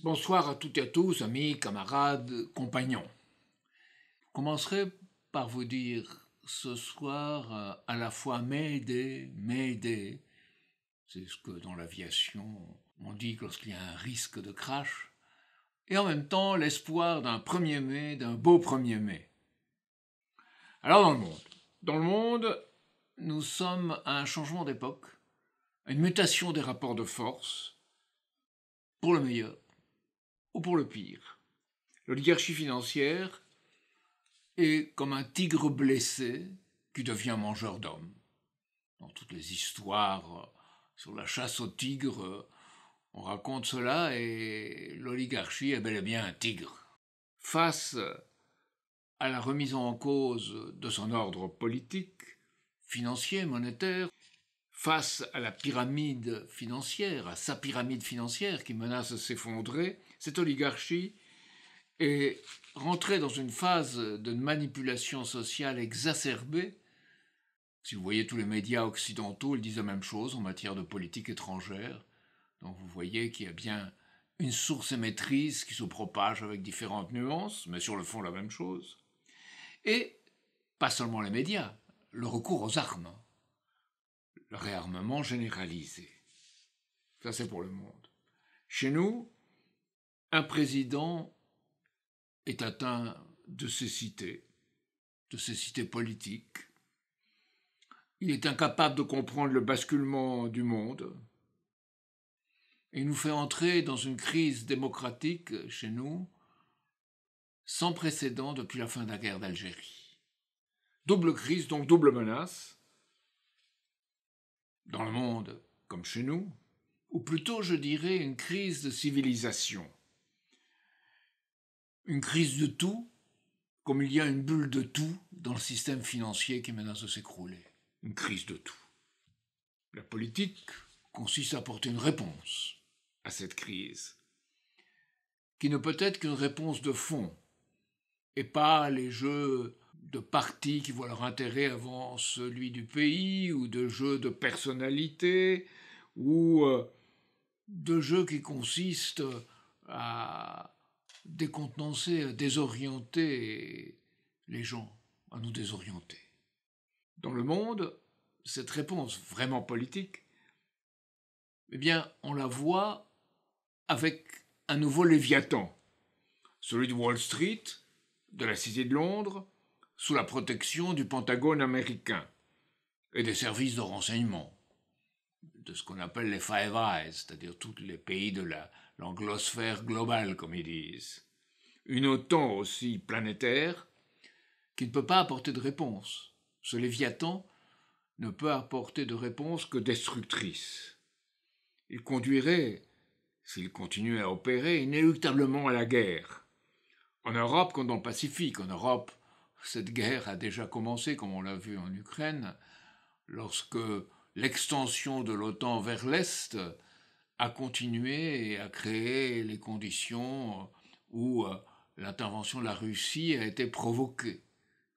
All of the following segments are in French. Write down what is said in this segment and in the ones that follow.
Bonsoir à toutes et à tous, amis, camarades, compagnons. Je commencerai par vous dire ce soir à la fois Mayday, Mayday, c'est ce que dans l'aviation on dit lorsqu'il y a un risque de crash, et en même temps l'espoir d'un 1er mai, d'un beau 1er mai. Alors dans le monde, nous sommes à un changement d'époque, à une mutation des rapports de force, pour le meilleur ou pour le pire. L'oligarchie financière est comme un tigre blessé qui devient mangeur d'hommes. Dans toutes les histoires sur la chasse au tigre, on raconte cela et l'oligarchie est bel et bien un tigre. Face à la remise en cause de son ordre politique, financier, monétaire, face à la pyramide financière, à sa pyramide financière qui menace de s'effondrer, cette oligarchie est rentrée dans une phase de manipulation sociale exacerbée. Si vous voyez tous les médias occidentaux, ils disent la même chose en matière de politique étrangère. Donc vous voyez qu'il y a bien une source émettrice qui se propage avec différentes nuances, mais sur le fond la même chose. Et pas seulement les médias, le recours aux armes, le réarmement généralisé. Ça c'est pour le monde. Chez nous, un président est atteint de cécité politique. Il est incapable de comprendre le basculement du monde. Et il nous fait entrer dans une crise démocratique chez nous sans précédent depuis la fin de la guerre d'Algérie. Double crise, donc double menace, dans le monde comme chez nous, ou plutôt je dirais une crise de civilisation. Une crise de tout, comme il y a une bulle de tout dans le système financier qui menace de s'écrouler. Une crise de tout. La politique consiste à apporter une réponse à cette crise, qui ne peut être qu'une réponse de fond, et pas les jeux de partis qui voient leur intérêt avant celui du pays, ou de jeux de personnalité, ou de jeux qui consistent à décontenancer, à désorienter les gens, à nous désorienter. Dans le monde, cette réponse vraiment politique, eh bien, on la voit avec un nouveau Léviathan, celui de Wall Street, de la Cité de Londres, sous la protection du Pentagone américain et des services de renseignement, de ce qu'on appelle les Five Eyes, c'est-à-dire tous les pays de l'anglosphère globale, comme ils disent. Une OTAN aussi planétaire qui ne peut pas apporter de réponse. Ce Léviathan ne peut apporter de réponse que destructrice. Il conduirait, s'il continuait à opérer, inéluctablement à la guerre. En Europe comme dans le Pacifique. En Europe, cette guerre a déjà commencé, comme on l'a vu en Ukraine, lorsque l'extension de l'OTAN vers l'Est a continué et a créé les conditions où l'intervention de la Russie a été provoquée.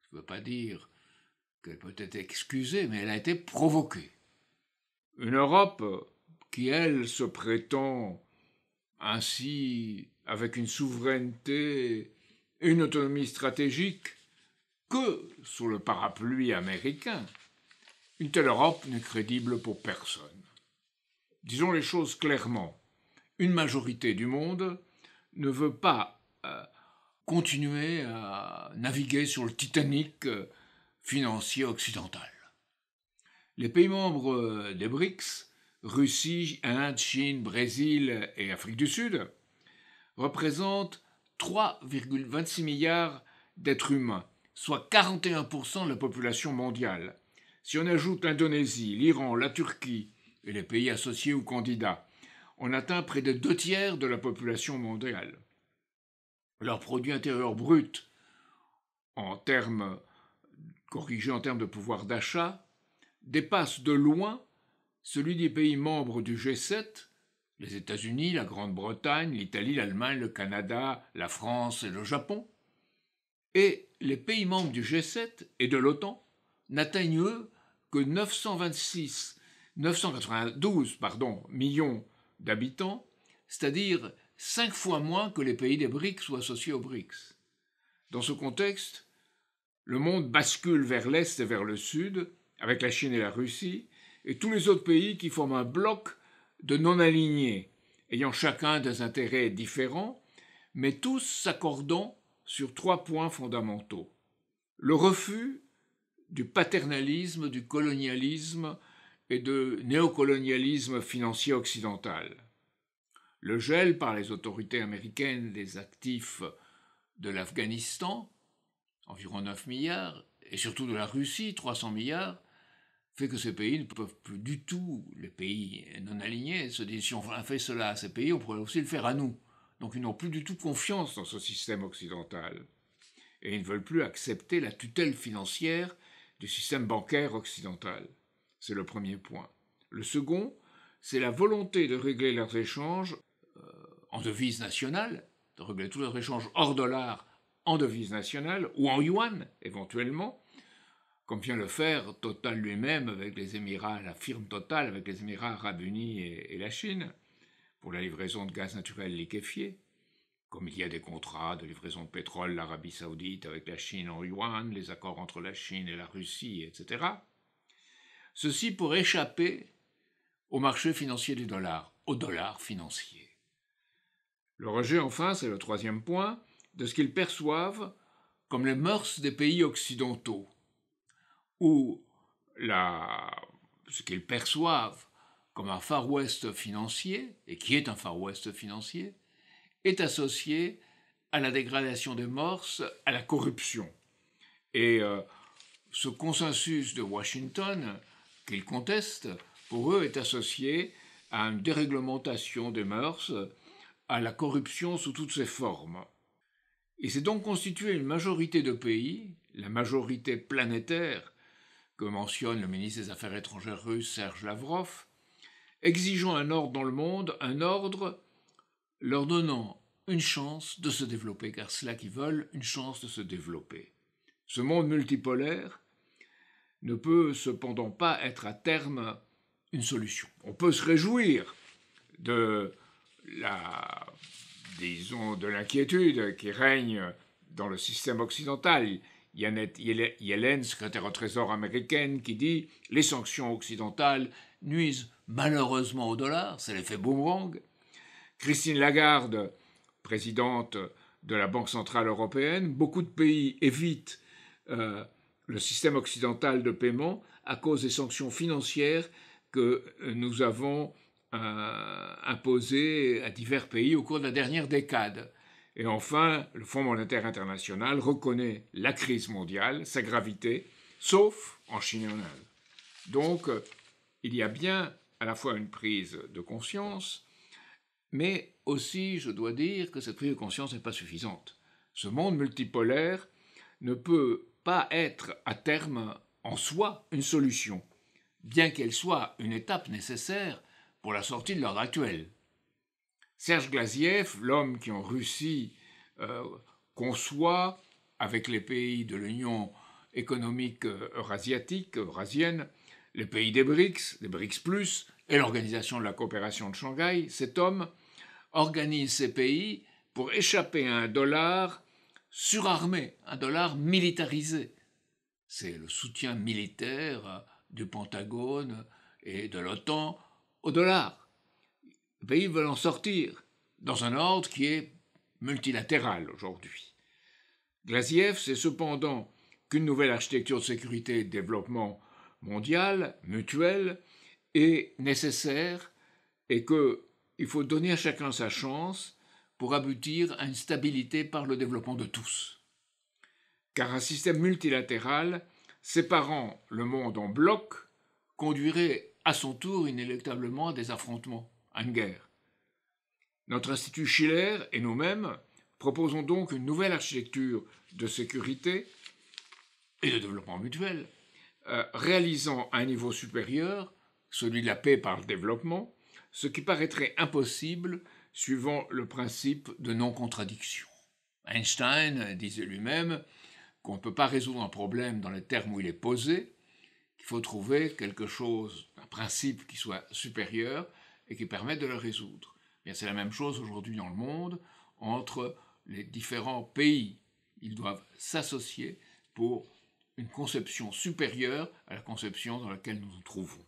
Je ne veux pas dire qu'elle peut être excusée, mais elle a été provoquée. Une Europe qui, elle, se prétend ainsi avec une souveraineté et une autonomie stratégique que sous le parapluie américain, une telle Europe n'est crédible pour personne. Disons les choses clairement, une majorité du monde ne veut pas continuer à naviguer sur le Titanic financier occidental. Les pays membres des BRICS, Russie, Inde, Chine, Brésil et Afrique du Sud, représentent 3,26 milliards d'êtres humains, soit 41% de la population mondiale. Si on ajoute l'Indonésie, l'Iran, la Turquie et les pays associés ou candidats, on atteint près de 2/3 de la population mondiale. Leur produit intérieur brut, corrigé en termes de pouvoir d'achat, dépasse de loin celui des pays membres du G7, les États-Unis, la Grande-Bretagne, l'Italie, l'Allemagne, le Canada, la France et le Japon. Et les pays membres du G7 et de l'OTAN n'atteignent, eux, que 992 millions d'habitants, c'est-à-dire 5 fois moins que les pays des BRICS ou associés aux BRICS. Dans ce contexte, le monde bascule vers l'Est et vers le Sud, avec la Chine et la Russie, et tous les autres pays qui forment un bloc de non-alignés, ayant chacun des intérêts différents, mais tous s'accordant sur 3 points fondamentaux. Le refus du paternalisme, du colonialisme et du néocolonialisme financier occidental. Le gel par les autorités américaines des actifs de l'Afghanistan, environ 9 milliards, et surtout de la Russie, 300 milliards, fait que ces pays ne peuvent plus du tout, les pays non alignés, se dire si on a fait cela à ces pays, on pourrait aussi le faire à nous. Donc ils n'ont plus du tout confiance dans ce système occidental. Et ils ne veulent plus accepter la tutelle financière du système bancaire occidental. C'est le premier point. Le second, c'est la volonté de régler leurs échanges en devise nationale, de régler tous leurs échanges hors dollar en devise nationale ou en yuan éventuellement, comme vient le faire Total lui-même avec les Émirats, la firme Total avec les Émirats arabes unis et la Chine, pour la livraison de gaz naturel liquéfié, comme il y a des contrats de livraison de pétrole, l'Arabie saoudite avec la Chine en yuan, les accords entre la Chine et la Russie, etc. Ceci pour échapper au marché financier du dollar, au dollar financier. Le rejet, enfin, c'est le troisième point, de ce qu'ils perçoivent comme les mœurs des pays occidentaux, où ce qu'ils perçoivent comme un Far West financier, et qui est un Far West financier, est associé à la dégradation des mœurs, à la corruption. Et ce consensus de Washington, qu'ils contestent, pour eux est associé à une déréglementation des mœurs, à la corruption sous toutes ses formes. Il s'est donc constitué une majorité de pays, la majorité planétaire, que mentionne le ministre des Affaires étrangères russe Serge Lavrov, exigeant un ordre dans le monde, un ordre leur donnant une chance de se développer, car c'est là qu'ils veulent une chance de se développer. Ce monde multipolaire ne peut cependant pas être à terme une solution. On peut se réjouir de l'inquiétude qui règne dans le système occidental. Janet Yellen, secrétaire au Trésor américaine, qui dit « Les sanctions occidentales nuisent malheureusement au dollar, c'est l'effet boomerang ». Christine Lagarde, présidente de la Banque centrale européenne, beaucoup de pays évitent le système occidental de paiement à cause des sanctions financières que nous avons imposées à divers pays au cours de la dernière décade. Et enfin, le Fonds monétaire international reconnaît la crise mondiale, sa gravité, sauf en Chine et en Inde. Donc, il y a bien à la fois une prise de conscience, mais aussi, je dois dire que cette prise de conscience n'est pas suffisante. Ce monde multipolaire ne peut pas être à terme en soi une solution, bien qu'elle soit une étape nécessaire pour la sortie de l'ordre actuel. Serge Glaziev, l'homme qui en Russie conçoit, avec les pays de l'Union économique eurasienne, les pays des BRICS, les BRICS+, et l'Organisation de la coopération de Shanghai, cet homme organise ces pays pour échapper à un dollar surarmé, un dollar militarisé. C'est le soutien militaire du Pentagone et de l'OTAN au dollar. Les pays veulent en sortir dans un ordre qui est multilatéral aujourd'hui. Glaziev sait cependant qu'une nouvelle architecture de sécurité et de développement mondial, mutuel, est nécessaire et qu'il faut donner à chacun sa chance pour aboutir à une stabilité par le développement de tous. Car un système multilatéral séparant le monde en blocs conduirait à son tour inéluctablement à des affrontements, à une guerre. Notre Institut Schiller et nous-mêmes proposons donc une nouvelle architecture de sécurité et de développement mutuel, réalisant à un niveau supérieur, celui de la paix par le développement, ce qui paraîtrait impossible suivant le principe de non-contradiction. Einstein disait lui-même qu'on ne peut pas résoudre un problème dans les termes où il est posé, qu'il faut trouver quelque chose, un principe qui soit supérieur et qui permette de le résoudre. Bien, c'est la même chose aujourd'hui dans le monde entre les différents pays. Ils doivent s'associer pour une conception supérieure à la conception dans laquelle nous nous trouvons.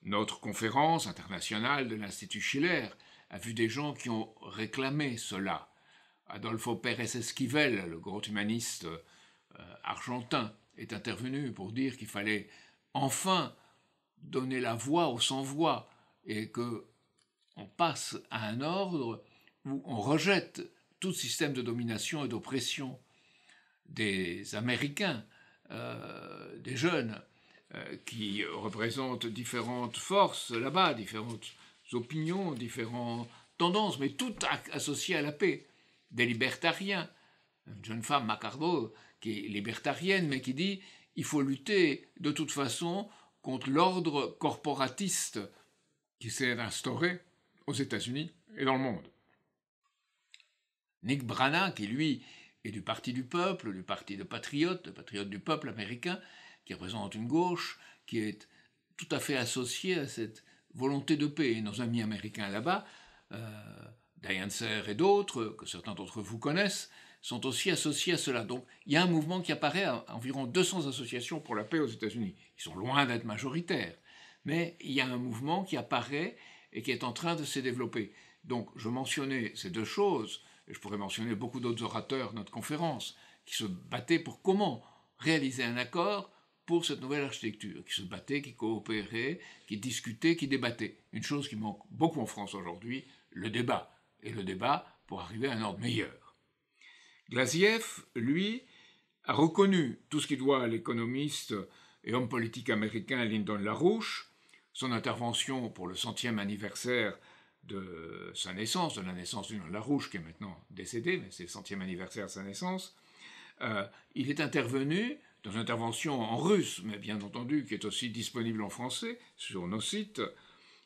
Notre conférence internationale de l'Institut Schiller a vu des gens qui ont réclamé cela. Adolfo Pérez Esquivel, le grand humaniste argentin, est intervenu pour dire qu'il fallait enfin donner la voix aux sans-voix et qu'on passe à un ordre où on rejette tout système de domination et d'oppression des Américains, des jeunes qui représentent différentes forces là-bas, différentes opinions, différentes tendances, mais toutes associées à la paix. Des libertariens, une jeune femme, Macardo, qui est libertarienne, mais qui dit il faut lutter de toute façon contre l'ordre corporatiste qui s'est instauré aux États-Unis et dans le monde. Nick Brana, qui lui est du Parti du Peuple, du Parti de Patriotes, du peuple américain, qui représente une gauche, qui est tout à fait associée à cette volonté de paix. Et nos amis américains là-bas, Diane Serre et d'autres, que certains d'entre vous connaissent, sont aussi associés à cela. Donc il y a un mouvement qui apparaît à environ 200 associations pour la paix aux États-Unis. Ils sont loin d'être majoritaires, mais il y a un mouvement qui apparaît et qui est en train de se développer. Donc je mentionnais ces deux choses, et je pourrais mentionner beaucoup d'autres orateurs de notre conférence, qui se battaient pour comment réaliser un accord pour cette nouvelle architecture, qui se battaient, qui coopéraient, qui discutaient, qui débattaient. Une chose qui manque beaucoup en France aujourd'hui, le débat. Et le débat pour arriver à un ordre meilleur. Glaziev, lui, a reconnu tout ce qu'il doit à l'économiste et homme politique américain Lyndon LaRouche, son intervention pour le 100e anniversaire de sa naissance, de la naissance de Lyndon LaRouche, qui est maintenant décédé, mais c'est le 100e anniversaire de sa naissance. Il est intervenu dans une intervention en russe, mais bien entendu, qui est aussi disponible en français sur nos sites.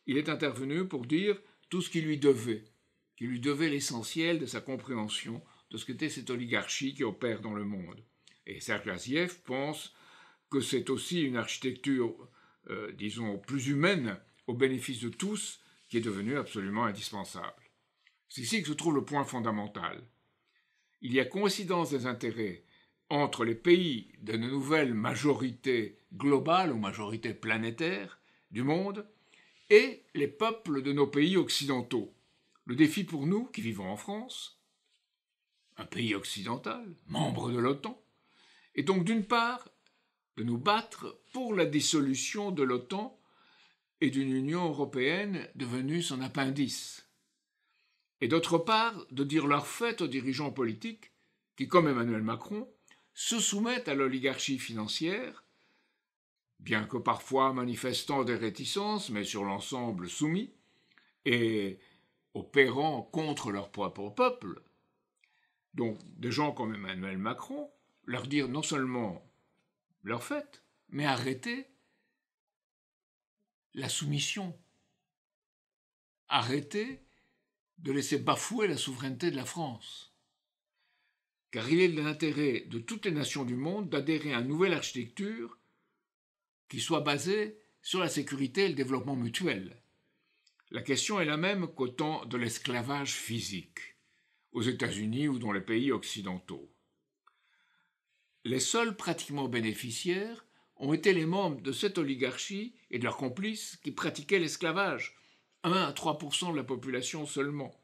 Il est intervenu pour dire tout ce qu'il lui devait l'essentiel de sa compréhension de ce qu'était cette oligarchie qui opère dans le monde. Et Serge Glaziev pense que c'est aussi une architecture, disons, plus humaine, au bénéfice de tous, qui est devenue absolument indispensable. C'est ici que se trouve le point fondamental. Il y a coïncidence des intérêts entre les pays de nouvelles majorités globales ou majorités planétaires du monde et les peuples de nos pays occidentaux. Le défi pour nous, qui vivons en France, un pays occidental, membre de l'OTAN, est donc d'une part de nous battre pour la dissolution de l'OTAN et d'une Union européenne devenue son appendice, et d'autre part de dire leur fait aux dirigeants politiques qui, comme Emmanuel Macron, se soumettent à l'oligarchie financière, bien que parfois manifestant des réticences, mais sur l'ensemble soumis, et opérant contre leur propre peuple. Donc des gens comme Emmanuel Macron, leur dire non seulement leur fait, mais arrêter la soumission, arrêter de laisser bafouer la souveraineté de la France. Car il est de l'intérêt de toutes les nations du monde d'adhérer à une nouvelle architecture qui soit basée sur la sécurité et le développement mutuel. La question est la même qu'au temps de l'esclavage physique, aux États-Unis ou dans les pays occidentaux. Les seuls pratiquement bénéficiaires ont été les membres de cette oligarchie et de leurs complices qui pratiquaient l'esclavage, 1 à 3% de la population seulement,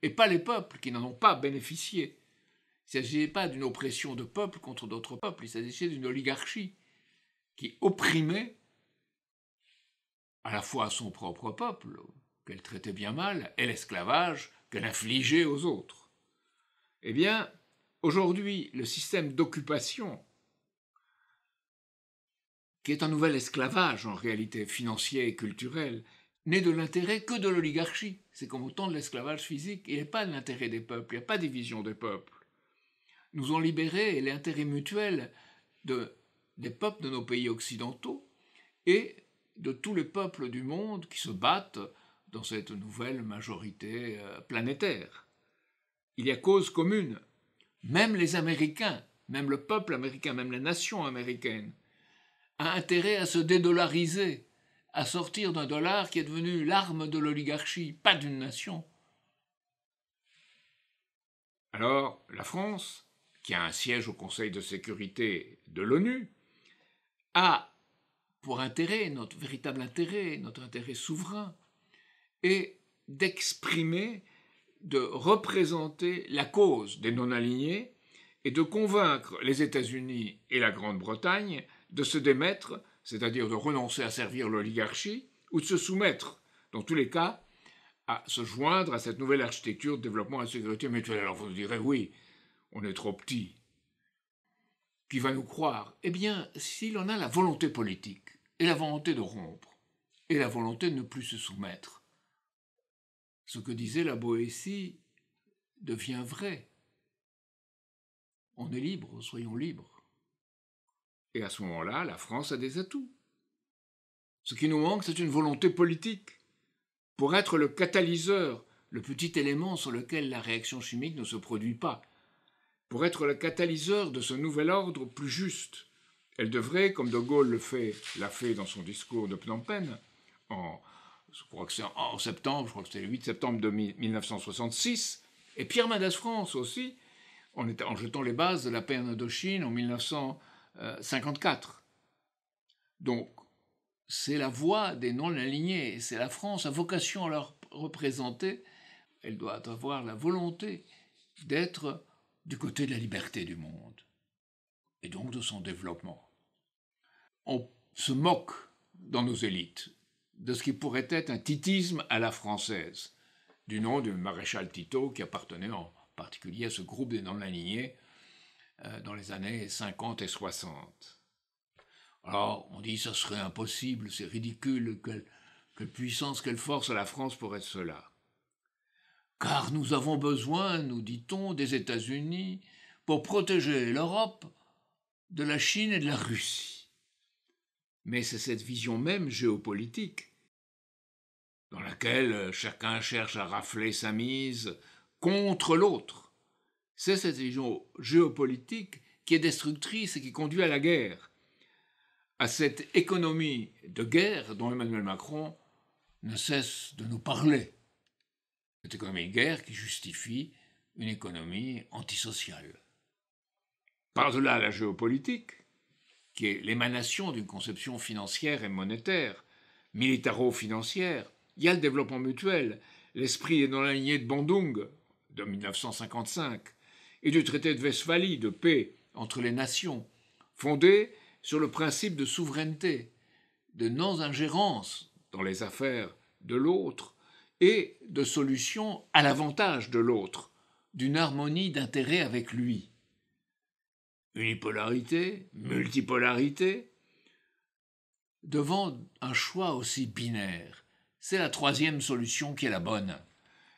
et pas les peuples qui n'en ont pas bénéficié. Il ne s'agissait pas d'une oppression de peuples contre d'autres peuples, il s'agissait d'une oligarchie qui opprimait à la fois son propre peuple, qu'elle traitait bien mal, et l'esclavage qu'elle infligeait aux autres. Eh bien, aujourd'hui, le système d'occupation, qui est un nouvel esclavage en réalité financier et culturel, n'est de l'intérêt que de l'oligarchie. C'est comme au temps de l'esclavage physique, il n'est pas de l'intérêt des peuples, il n'y a pas de division des peuples. Nous ont libérés l'intérêt mutuel des peuples de nos pays occidentaux et de tous les peuples du monde qui se battent dans cette nouvelle majorité planétaire. Il y a cause commune. Même les Américains, même le peuple américain, même les nations américaines, a intérêt à se dédollariser, à sortir d'un dollar qui est devenu l'arme de l'oligarchie, pas d'une nation. Alors, la France, qui a un siège au Conseil de sécurité de l'ONU, a pour intérêt, notre véritable intérêt, notre intérêt souverain, est d'exprimer, de représenter la cause des non-alignés et de convaincre les États-Unis et la Grande-Bretagne de se démettre, c'est-à-dire de renoncer à servir l'oligarchie, ou de se soumettre, dans tous les cas, à se joindre à cette nouvelle architecture de développement et de sécurité mutuelle. Alors vous nous direz, oui, on est trop petit. Qui va nous croire? Eh bien, s'il en a la volonté politique, et la volonté de rompre, et la volonté de ne plus se soumettre, ce que disait la Boétie devient vrai. On est libre, soyons libres. Et à ce moment-là, la France a des atouts. Ce qui nous manque, c'est une volonté politique pour être le catalyseur, le petit élément sur lequel la réaction chimique ne se produit pas, pour être le catalyseur de ce nouvel ordre plus juste. Elle devrait, comme De Gaulle l'a fait dans son discours de Phnom Penh, je crois que c'est en septembre, je crois que c'était le 8 septembre de 1966, et Pierre Mendès France aussi, en jetant les bases de la paix en Indochine en 1954. Donc, c'est la voix des non-alignés, c'est la France, a vocation à leur représenter, elle doit avoir la volonté d'être du côté de la liberté du monde, et donc de son développement. On se moque dans nos élites de ce qui pourrait être un titisme à la française, du nom du maréchal Tito, qui appartenait en particulier à ce groupe des non-alignés dans les années 50 et 60. Alors, on dit que ça serait impossible, c'est ridicule, quelle puissance, quelle force à la France pour être cela. Car nous avons besoin, nous dit-on, des États-Unis pour protéger l'Europe de la Chine et de la Russie. Mais c'est cette vision même géopolitique dans laquelle chacun cherche à rafler sa mise contre l'autre. C'est cette vision géopolitique qui est destructrice et qui conduit à la guerre, à cette économie de guerre dont Emmanuel Macron ne cesse de nous parler. Cette économie de guerre qui justifie une économie antisociale. Par-delà la géopolitique, qui est l'émanation d'une conception financière et monétaire, militaro-financière, il y a le développement mutuel, l'esprit est dans la lignée de Bandung de 1955 et du traité de Westphalie de paix entre les nations, fondé sur le principe de souveraineté, de non-ingérence dans les affaires de l'autre et de solution à l'avantage de l'autre, d'une harmonie d'intérêt avec lui. Unipolarité, multipolarité, devant un choix aussi binaire. C'est la troisième solution qui est la bonne.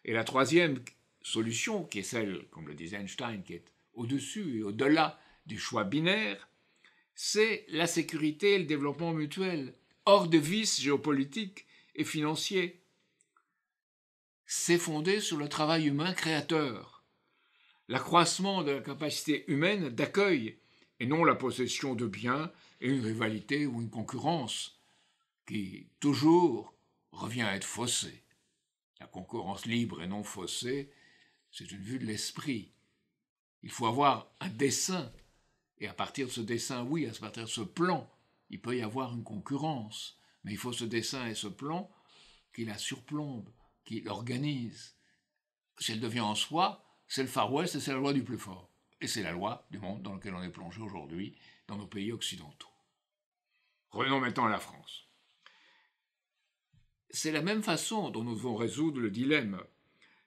Et la troisième solution, qui est celle, comme le disait Einstein, qui est au-dessus et au-delà du choix binaire, c'est la sécurité et le développement mutuel, hors de vices géopolitiques et financiers. C'est fondé sur le travail humain créateur, l'accroissement de la capacité humaine d'accueil, et non la possession de biens et une rivalité ou une concurrence qui, toujours, revient à être faussée. La concurrence libre et non faussée, c'est une vue de l'esprit. Il faut avoir un dessein, et à partir de ce dessein, oui, à partir de ce plan, il peut y avoir une concurrence, mais il faut ce dessein et ce plan qui la surplombe, qui l'organise. Si elle devient en soi, c'est le Far West et c'est la loi du plus fort. Et c'est la loi du monde dans lequel on est plongé aujourd'hui, dans nos pays occidentaux. Revenons maintenant à la France. C'est la même façon dont nous devons résoudre le dilemme.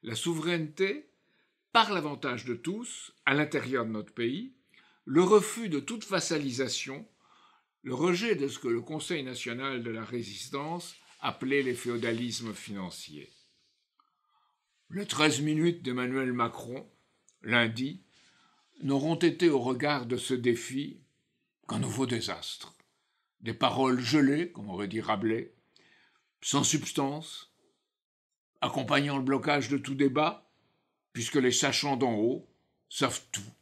La souveraineté, par l'avantage de tous, à l'intérieur de notre pays, le refus de toute vassalisation, le rejet de ce que le Conseil national de la résistance appelait les féodalismes financiers. Les 13 minutes d'Emmanuel Macron, lundi, n'auront été au regard de ce défi qu'un nouveau désastre. Des paroles gelées, comme aurait dit Rabelais, sans substance, accompagnant le blocage de tout débat, puisque les sachants d'en haut savent tout,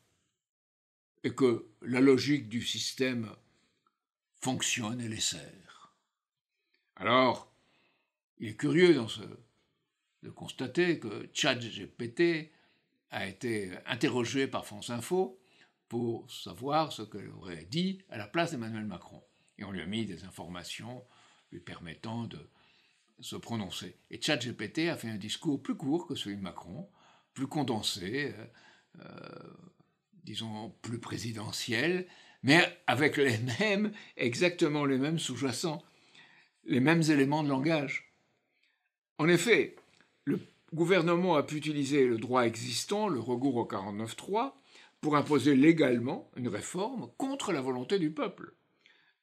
et que la logique du système fonctionne et les sert. Alors, il est curieux de constater que ChatGPT a été interrogé par France Info pour savoir ce qu'elle aurait dit à la place d'Emmanuel Macron. Et on lui a mis des informations lui permettant de se prononcer. Et ChatGPT a fait un discours plus court que celui de Macron, plus condensé, disons plus présidentiel, mais avec exactement les mêmes sous-jacents, les mêmes éléments de langage. En effet, le gouvernement a pu utiliser le droit existant, le recours au 49.3, pour imposer légalement une réforme contre la volonté du peuple.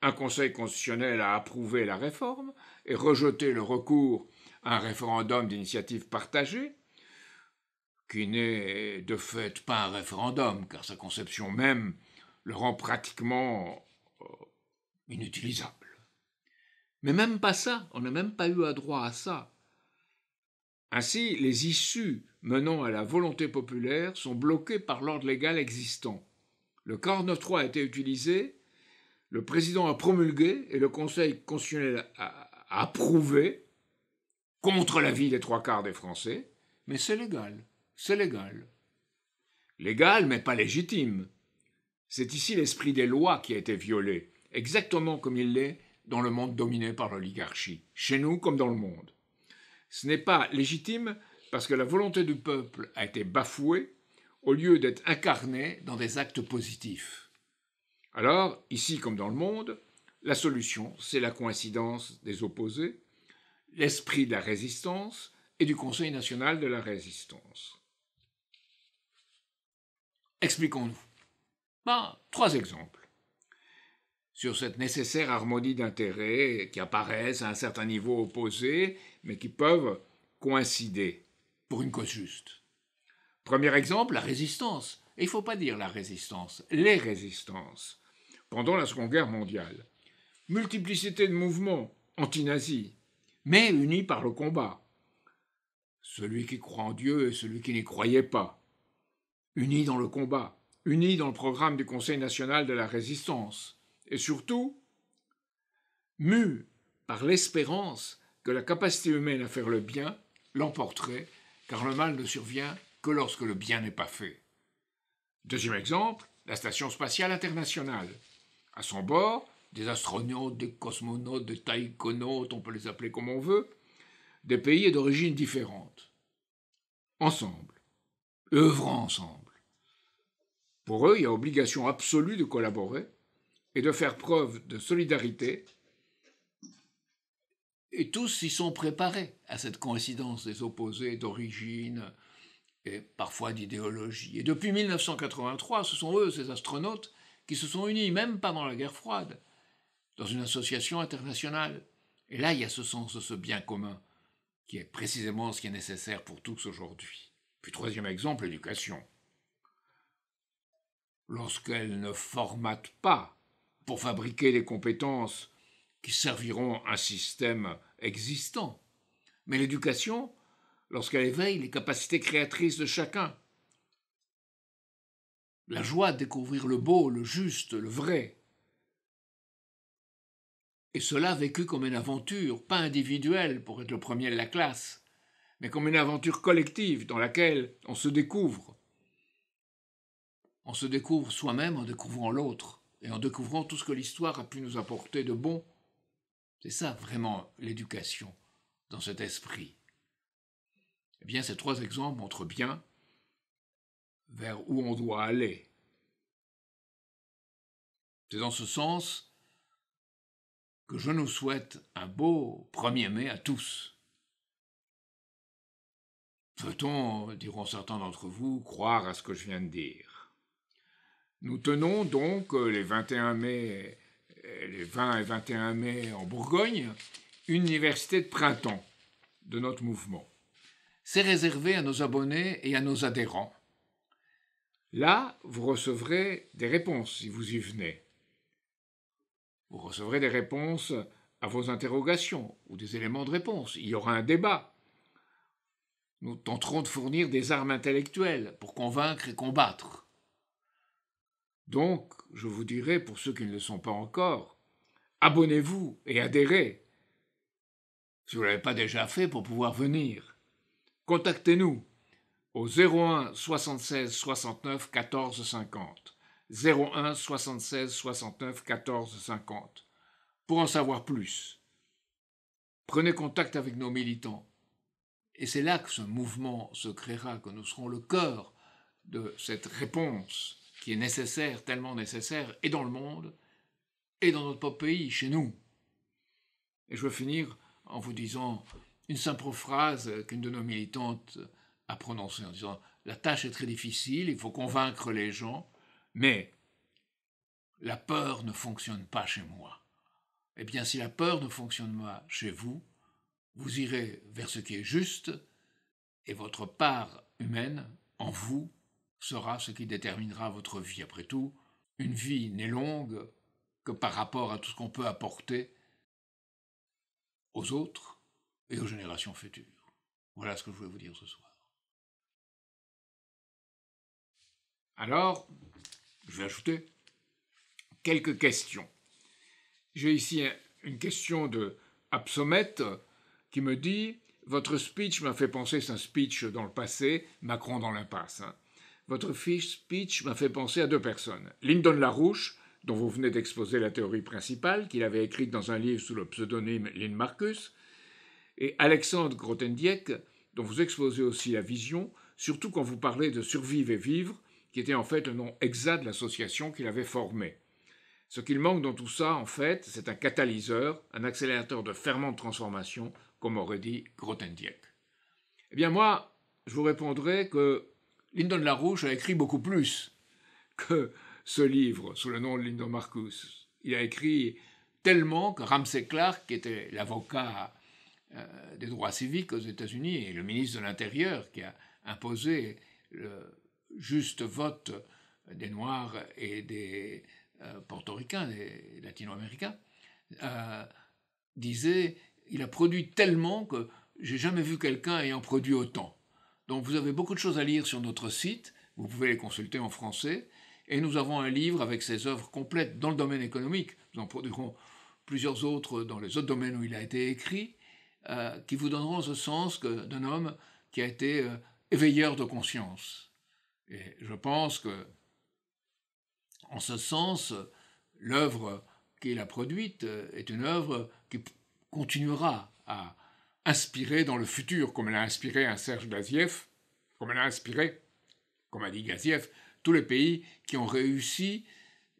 Un conseil constitutionnel a approuvé la réforme et rejeté le recours à un référendum d'initiative partagée, qui n'est de fait pas un référendum, car sa conception même le rend pratiquement inutilisable. Mais même pas ça, on n'a même pas eu droit à ça. Ainsi, les issues menant à la volonté populaire sont bloquées par l'ordre légal existant. Le 49.3 a été utilisé, le président a promulgué et le Conseil constitutionnel a approuvé, contre l'avis des 3/4 des Français, mais c'est légal. C'est légal. Légal, mais pas légitime. C'est ici l'esprit des lois qui a été violé, exactement comme il l'est dans le monde dominé par l'oligarchie, chez nous comme dans le monde. Ce n'est pas légitime parce que la volonté du peuple a été bafouée au lieu d'être incarnée dans des actes positifs. Alors, ici comme dans le monde, la solution, c'est la coïncidence des opposés, l'esprit de la résistance et du Conseil national de la résistance. Expliquons-nous. 3 exemples sur cette nécessaire harmonie d'intérêts qui apparaissent à un certain niveau opposés, mais qui peuvent coïncider pour une cause juste. Premier exemple, la résistance. Et il ne faut pas dire la résistance, les résistances. Pendant la Seconde Guerre mondiale, multiplicité de mouvements anti-nazis, mais unis par le combat. Celui qui croit en Dieu et celui qui n'y croyait pas. Unis dans le combat, unis dans le programme du Conseil national de la résistance. Et surtout, mus par l'espérance que la capacité humaine à faire le bien l'emporterait, car le mal ne survient que lorsque le bien n'est pas fait. Deuxième exemple, la Station spatiale internationale. À son bord, des astronautes, des cosmonautes, des taïkonautes, on peut les appeler comme on veut, des pays et d'origines différentes. Ensemble, œuvrant ensemble. Pour eux, il y a obligation absolue de collaborer et de faire preuve de solidarité. Et tous y sont préparés à cette coïncidence des opposés d'origine et parfois d'idéologie. Et depuis 1983, ce sont eux, ces astronautes, qui se sont unis, même pas dans la guerre froide, dans une association internationale. Et là, il y a ce sens de ce bien commun, qui est précisément ce qui est nécessaire pour tous aujourd'hui. Puis troisième exemple, l'éducation. Lorsqu'elle ne formate pas pour fabriquer des compétences qui serviront un système existant, mais l'éducation, lorsqu'elle éveille les capacités créatrices de chacun, la joie de découvrir le beau, le juste, le vrai, et cela vécu comme une aventure, pas individuelle pour être le premier de la classe, mais comme une aventure collective dans laquelle on se découvre. On se découvre soi-même en découvrant l'autre, et en découvrant tout ce que l'histoire a pu nous apporter de bon. C'est ça vraiment l'éducation, dans cet esprit. Eh bien, ces 3 exemples montrent bien vers où on doit aller. C'est dans ce sens que je nous souhaite un beau 1er mai à tous. Peut-on, diront certains d'entre vous, croire à ce que je viens de dire? Nous tenons donc les 21 mai, les 20 et 21 mai en Bourgogne, une université de printemps de notre mouvement. C'est réservé à nos abonnés et à nos adhérents. Là, vous recevrez des réponses si vous y venez. Vous recevrez des réponses à vos interrogations ou des éléments de réponse. Il y aura un débat. Nous tenterons de fournir des armes intellectuelles pour convaincre et combattre. Donc, je vous dirai, pour ceux qui ne le sont pas encore, abonnez-vous et adhérez. si vous ne l'avez pas déjà fait, pour pouvoir venir. Contactez-nous au 01 76 69 14 50. 01 76 69 14 50. Pour en savoir plus, prenez contact avec nos militants. Et c'est là que ce mouvement se créera, que nous serons le cœur de cette réponse qui est nécessaire, tellement nécessaire, et dans le monde, et dans notre propre pays, chez nous. Et je veux finir en vous disant une simple phrase qu'une de nos militantes a prononcée en disant « La tâche est très difficile, il faut convaincre les gens, mais la peur ne fonctionne pas chez moi. Eh bien, si la peur ne fonctionne pas chez vous, vous irez vers ce qui est juste, et votre part humaine en vous sera ce qui déterminera votre vie. Après tout, une vie n'est longue que par rapport à tout ce qu'on peut apporter aux autres et aux générations futures. Voilà ce que je voulais vous dire ce soir. Alors, je vais ajouter quelques questions. J'ai ici une question de Absomet qui me dit « Votre speech m'a fait penser, c'est un speech dans le passé, Macron dans l'impasse. Votre speech m'a fait penser à deux personnes. Lyndon LaRouche, dont vous venez d'exposer la théorie principale, qu'il avait écrite dans un livre sous le pseudonyme Lynn Marcus, et Alexandre Grothendieck, dont vous exposez aussi la vision, surtout quand vous parlez de Survivre et Vivre, qui était en fait le nom exact de l'association qu'il avait formée. Ce qu'il manque dans tout ça, en fait, c'est un catalyseur, un accélérateur de ferment de transformation, comme aurait dit Grothendieck. Eh bien moi, je vous répondrai que Lyndon LaRouche a écrit beaucoup plus que ce livre sous le nom de Lyndon Marcus. Il a écrit tellement que Ramsey Clark, qui était l'avocat des droits civiques aux États-Unis et le ministre de l'Intérieur qui a imposé le juste vote des Noirs et des portoricains, des latino-américains, disait « Il a produit tellement que j'ai jamais vu quelqu'un ayant produit autant ». Donc vous avez beaucoup de choses à lire sur notre site, vous pouvez les consulter en français, et nous avons un livre avec ses œuvres complètes dans le domaine économique, nous en produirons plusieurs autres dans les autres domaines où il a été écrit, qui vous donneront ce sens d'un homme qui a été éveilleur de conscience. Et je pense que, en ce sens, l'œuvre qu'il a produite est une œuvre qui continuera à inspirer dans le futur, comme elle a inspiré un Serge Gaziev, comme elle a inspiré, comme a dit Gaziev, tous les pays qui ont réussi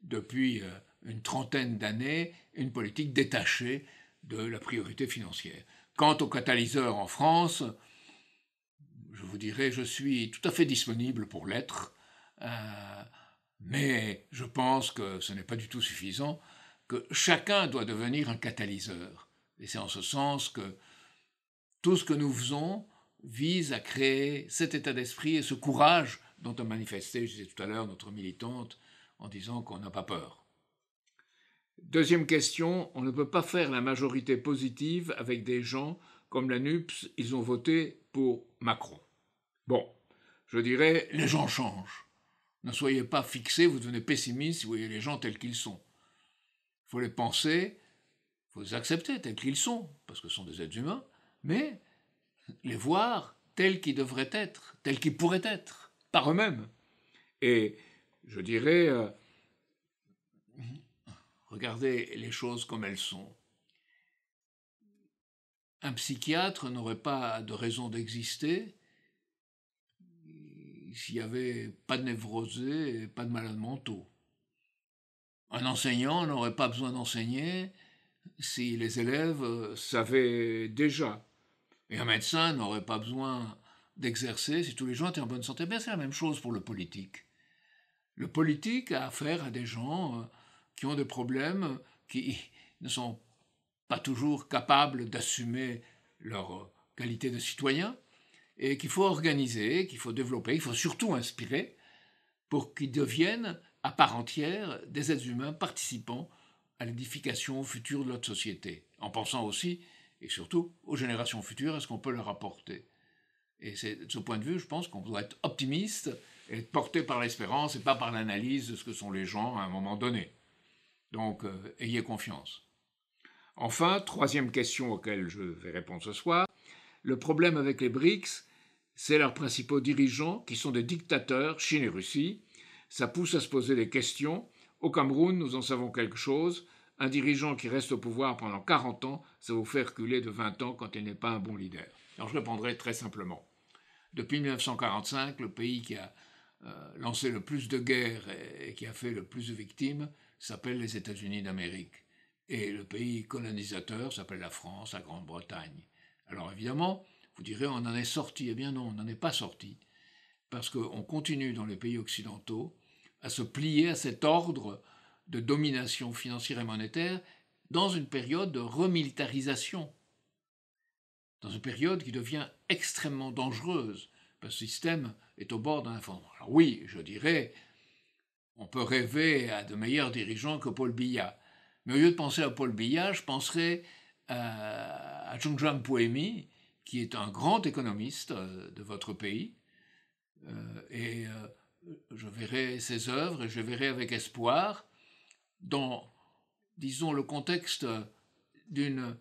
depuis une trentaine d'années une politique détachée de la priorité financière. Quant au catalyseur en France, je vous dirais, je suis tout à fait disponible pour l'être, mais je pense que ce n'est pas du tout suffisant, que chacun doit devenir un catalyseur. Et c'est en ce sens que tout ce que nous faisons vise à créer cet état d'esprit et ce courage dont a manifesté, je disais tout à l'heure, notre militante, en disant qu'on n'a pas peur. Deuxième question, on ne peut pas faire la majorité positive avec des gens comme la NUPS, ils ont voté pour Macron. Bon, je dirais, les gens changent. Ne soyez pas fixés, vous devenez pessimiste si vous voyez les gens tels qu'ils sont. Il faut les penser, il faut les accepter tels qu'ils sont, parce que ce sont des êtres humains, mais les voir tels qu'ils devraient être, tels qu'ils pourraient être, par eux-mêmes. Et je dirais, regardez les choses comme elles sont. Un psychiatre n'aurait pas de raison d'exister s'il n'y avait pas de névrosés et pas de malades mentaux. Un enseignant n'aurait pas besoin d'enseigner si les élèves savaient déjà. Et un médecin n'aurait pas besoin d'exercer si tous les gens étaient en bonne santé. Bien, c'est la même chose pour le politique. Le politique a affaire à des gens qui ont des problèmes, qui ne sont pas toujours capables d'assumer leur qualité de citoyen, et qu'il faut organiser, qu'il faut développer, il faut surtout inspirer pour qu'ils deviennent à part entière des êtres humains participant à l'édification future de notre société, en pensant aussi et surtout aux générations futures, à ce qu'on peut leur apporter. Et c'est de ce point de vue, je pense qu'on doit être optimiste et être porté par l'espérance et pas par l'analyse de ce que sont les gens à un moment donné. Donc, ayez confiance. Enfin, troisième question auquel je vais répondre ce soir, le problème avec les BRICS, c'est leurs principaux dirigeants qui sont des dictateurs, Chine et Russie. Ça pousse à se poser des questions. Au Cameroun, nous en savons quelque chose. Un dirigeant qui reste au pouvoir pendant 40 ans, ça vous fait reculer de 20 ans quand il n'est pas un bon leader. Alors je répondrai très simplement. Depuis 1945, le pays qui a lancé le plus de guerres et qui a fait le plus de victimes s'appelle les États-Unis d'Amérique. Et le pays colonisateur s'appelle la France, la Grande-Bretagne. Alors évidemment, vous direz, on en est sorti. Eh bien non, on n'en est pas sorti. Parce qu'on continue dans les pays occidentaux à se plier à cet ordre de domination financière et monétaire dans une période de remilitarisation, dans une période qui devient extrêmement dangereuse, parce que le système est au bord d'un effondrement. Alors oui, je dirais, on peut rêver à de meilleurs dirigeants que Paul Biya, mais au lieu de penser à Paul Biya, je penserais à Chungchang Puemi, qui est un grand économiste de votre pays, et je verrai ses œuvres et je verrai avec espoir dans, disons, le contexte d'une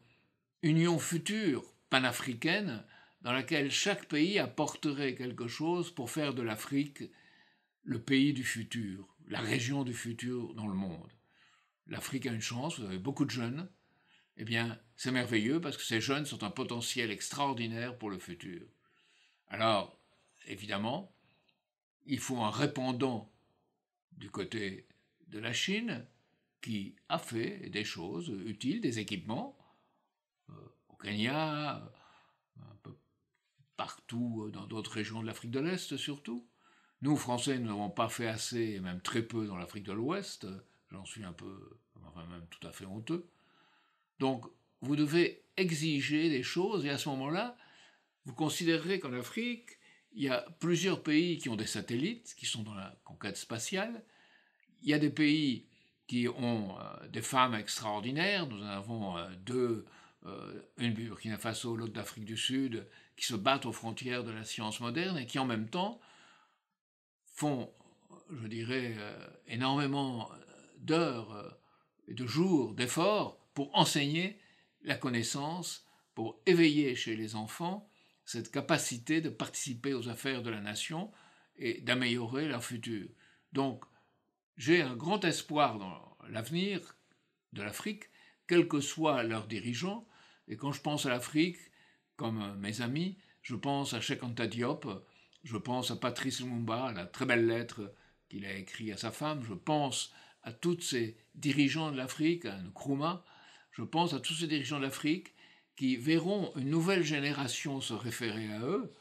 union future panafricaine dans laquelle chaque pays apporterait quelque chose pour faire de l'Afrique le pays du futur, la région du futur dans le monde. L'Afrique a une chance, vous avez beaucoup de jeunes, eh bien c'est merveilleux parce que ces jeunes sont un potentiel extraordinaire pour le futur. Alors, évidemment, il faut un répondant du côté de la Chine qui a fait des choses utiles, des équipements, au Kenya, un peu partout dans d'autres régions de l'Afrique de l'Est surtout. Nous, Français, nous n'avons pas fait assez, et même très peu dans l'Afrique de l'Ouest. J'en suis un peu, enfin même tout à fait honteux. Donc, vous devez exiger des choses, et à ce moment-là, vous considérerez qu'en Afrique, il y a plusieurs pays qui ont des satellites, qui sont dans la conquête spatiale. Il y a des pays qui ont des femmes extraordinaires. Nous en avons deux, une du Burkina Faso, l'autre d'Afrique du Sud, qui se battent aux frontières de la science moderne et qui en même temps font, je dirais, énormément d'heures et de jours d'efforts pour enseigner la connaissance, pour éveiller chez les enfants cette capacité de participer aux affaires de la nation et d'améliorer leur futur. Donc, j'ai un grand espoir dans l'avenir de l'Afrique, quels que soient leurs dirigeants. Et quand je pense à l'Afrique, comme mes amis, je pense à Cheikh Anta Diop, je pense à Patrice Lumumba, la très belle lettre qu'il a écrite à sa femme, je pense à tous ces dirigeants de l'Afrique, à Nkrumah, je pense à tous ces dirigeants de l'Afrique qui verront une nouvelle génération se référer à eux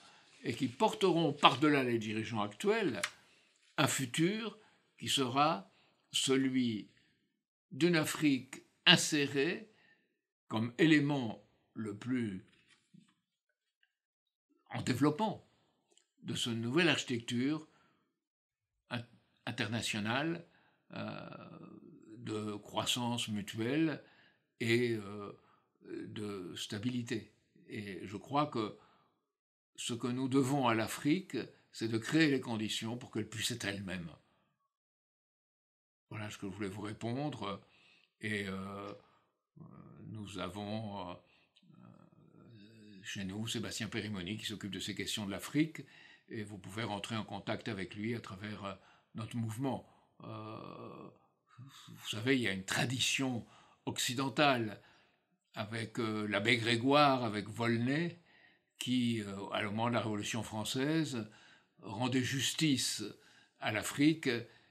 et qui porteront par-delà les dirigeants actuels un futur qui sera celui d'une Afrique insérée comme élément le plus en développant de cette nouvelle architecture internationale de croissance mutuelle et de stabilité. Et je crois que ce que nous devons à l'Afrique, c'est de créer les conditions pour qu'elle puisse être elle-même. Voilà ce que je voulais vous répondre. Et nous avons chez nous Sébastien Périmoni qui s'occupe de ces questions de l'Afrique, et vous pouvez rentrer en contact avec lui à travers notre mouvement. Vous savez, il y a une tradition occidentale avec l'abbé Grégoire, avec Volney, qui, à le moment de la Révolution française, rendait justice à l'Afrique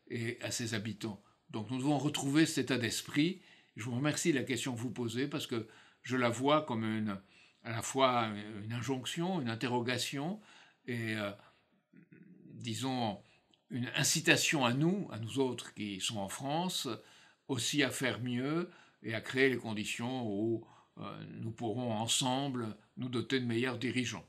et à ses habitants. Donc nous devons retrouver cet état d'esprit. Je vous remercie de la question que vous posez parce que je la vois comme à la fois une injonction, une interrogation et, disons, une incitation à nous autres qui sont en France, aussi à faire mieux et à créer les conditions où nous pourrons ensemble nous doter de meilleurs dirigeants.